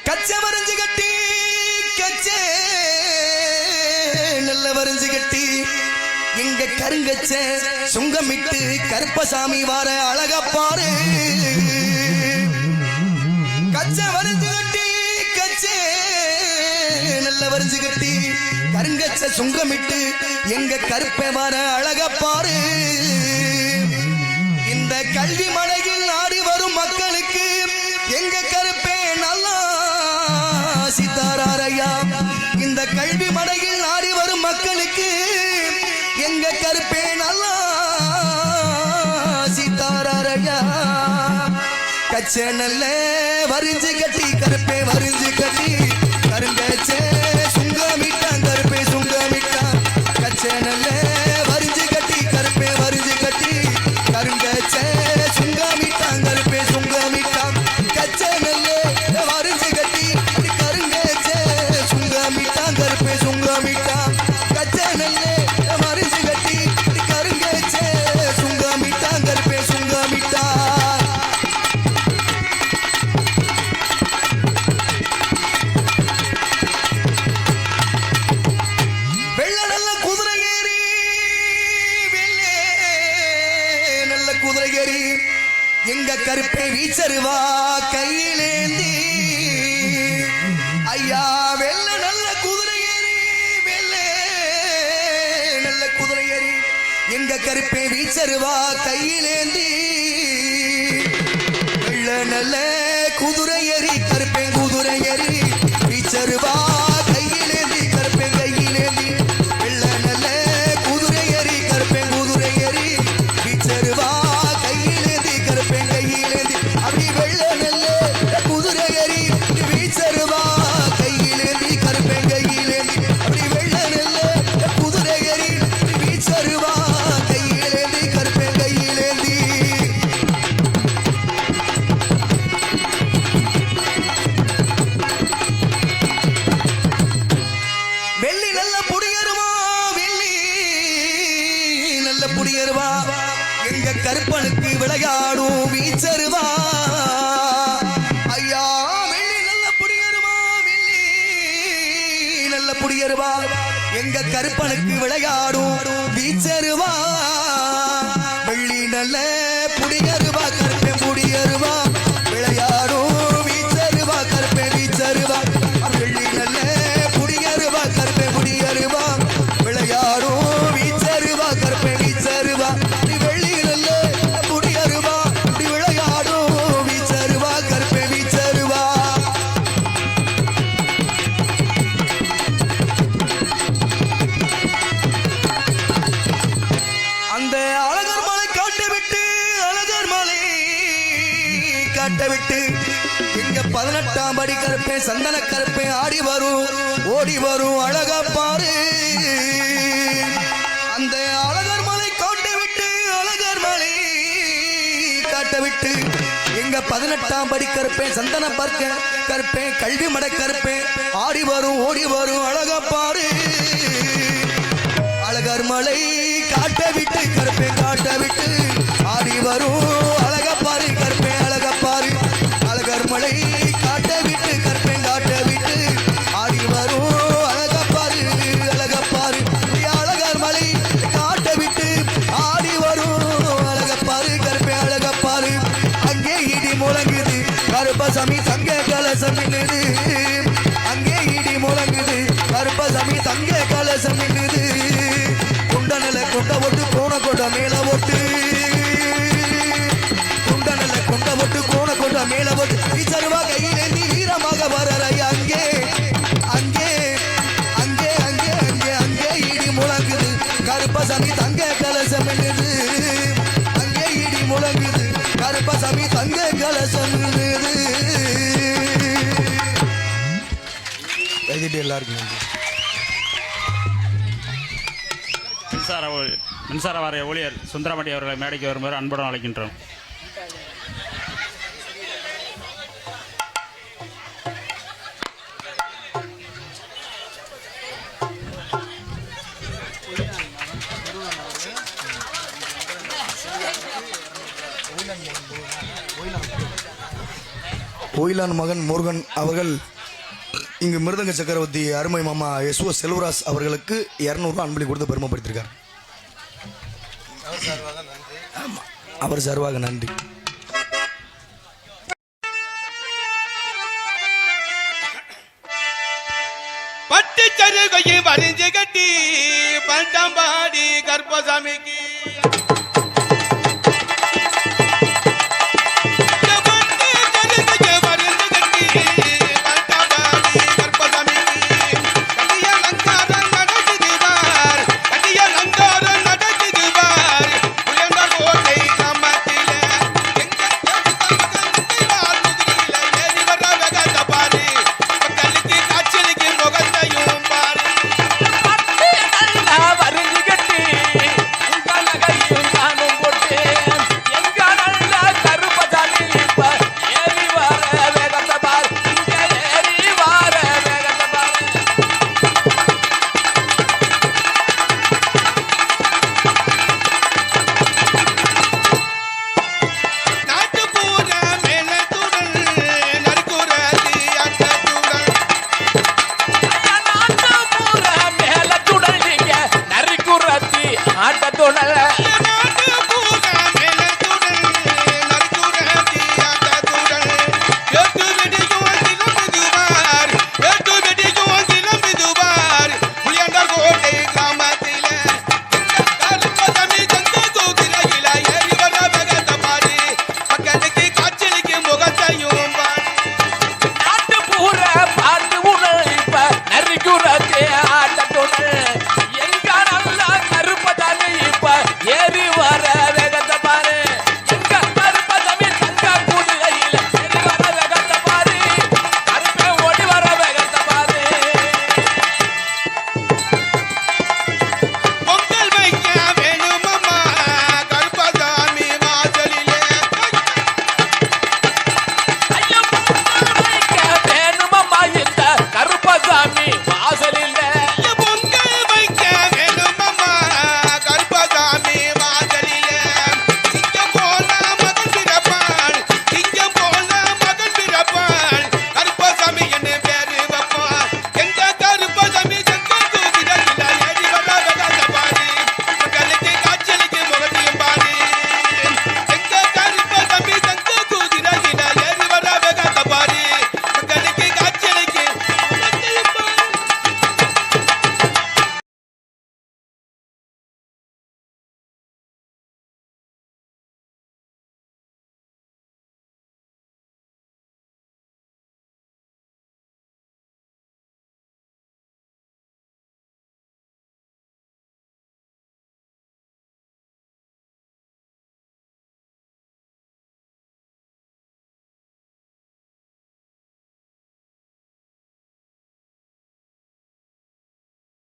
கச்சை வரைஞ்சு கட்டி கச்சே நல்ல வரைஞ்சு கட்டி எங்க கருங்கச்ச சுங்கமிட்டு கருப்பசாமி வார அழகப்பாரு கச்சை வரைஞ்சு கட்டி கச்சே நல்ல வரைஞ்சு கட்டி கருங்கச்ச சுங்கமிட்டு எங்க கருப்பை வார அழகப்பாரு இந்த கல்வி மலையில் ஆடி வரும் மக்களுக்கு எங்க கருப்பே நல்லா சித்தாராரையா இந்த கல்வி மலையில் ஆடி வரும் மக்களுக்கு எங்க கருப்பே நல்லா சித்தாராரையா கச்சை நல்ல வரிஞ்சு கட்டி கருப்பே வரிஞ்சு கட்டி கருங்கச்சே சுங்கமிட்டான் கருப்பே சுங்கமிட்டான் கச்சை நல்ல வரிஞ்சு கட்டி கருப்பே வரிஞ்சு கட்டி கருங்கச்சே சுங்கமிட்டான் கருப்பே சுங்கமிட்டான் கச்சை நல்ல வரிஞ்சு கட்டி கருங்கச்சே சுங்கமிட்டான் கருப்பே சுங்கமிட்டான் கச்சை நல்ல வரிஞ்சு கட்டி கருங்கச்சே சுங்கமிட்டான் கருப்பே சுங்கமிட்டான் எங்க கருப்பை வீச்சருவா கையிலேந்தி ஐயா வெள்ள நல்ல குதிரை ஏறி வெள்ளே நல்ல குதிரை ஏறி எங்க கருப்பை வீச்சருவா கையிலேந்தி வெள்ள நல்ல குதிரை ஏறி கருப்பை குதிரை ஏறி வீச்சருவா கையிலேந்தி கருப்பை கையிலேந்தி வெள்ள நல்ல குதிரை ஏறி கருப்பை குதிரை ஏறி வீச்சருவா புடியருவா எங்க கருப்பனுக்கு விளையாடும் வீச்சருவா ஐயா வெள்ளி நல்ல புடியருவா வெள்ளி நல்ல புடியருவா எங்க கருப்பனுக்கு விளையாடும் வீச்சருவா வெள்ளி நல்ல புடியருவா கருப்பை புடியருவா விளையாடும் வீச்சருவா கருப்பை வீச்சருவா வெள்ளி நல்ல புடியருவா கருப்பை புடியருவா விளையாடும் வீச்சருவா கருப்பை வீச்சருவா வெள்ளி நல்ல புடியருவா விளையாடும் வீச்சருவா கருப்பை வீச்சருவா அந்த அழகர் மலை காட்ட விட்டு இங்க 18ஆம் படி கருப்பை சந்தன கருப்பை ஆடி வரும் ஓடி வரும் அழகா பாரு அந்த அழகர் மலை காட்ட விட்டு எங்க 18ஆம் படி கருப்பை சந்தன பார்க்க கருப்பை கல்வி மட கருப்பை ஆடி வரும் ஓடி வரும் அழகா பாரு அழகர் மலை காட்ட விட்டு கருப்பை காட்ட விட்டு ஆடி வரும் அழகப்பாரு கருப்பை அழகப்பாரு அழகர் மலை காட்ட விட்டு கருப்பை காட்ட விட்டு ஆடி வரும் அழகப்பாரு அழகப்பாரு அழகர் மலை காட்ட விட்டு ஆடி வரும் அழகப்பாரு கருப்பை அழகப்பாரு அங்கே இடி முழங்குது கருப்பசாமி தங்க கலசம் நின்னுது அங்கே இடி முழங்குது கருப்பசாமி தங்க கலசம் நின்னுது குண்டனல கொண்ட ஒட்டு கோண கொண்ட மேல ஒட்டு குண்டனல கொண்ட ஒட்டு கோண கொண்ட மேல ஒட்டு வீச்சருவா கையிலேந்தி வீரமாக வரறாய் அங்கே அங்கே அங்கே அங்கே அங்கே அங்கே இடி முழங்குது கருப்பசாமி தங்க கலசம் நின்னுது அங்கே இடி முழங்குது கருப்பசாமி தங்க கலசம் நின்னுது எழுதிட்டு எல்லாருக்கும் மின்சார வாரிய ஊழியர் சுந்தரமணி அவர்களை மேடைக்கு வருமாறு அன்புடன் அழைக்கின்றோம். கோயிலான் மகன் முருகன் அவர்கள் இங்கு மிருதங்க சக்கரவர்த்தி அருமை மாமா எஸ்.ஓ. செல்வராஜ் அவர்களுக்கு 200 அன்பளி கொடுத்து பெருமைப்படுத்திருக்கார். ஆமா, அவர் சார்பாக நன்றி. பட்டு சருகையை வரிஞ்சு கட்டி பண்டாம்பாடி கர்ப்பசாமிக்கு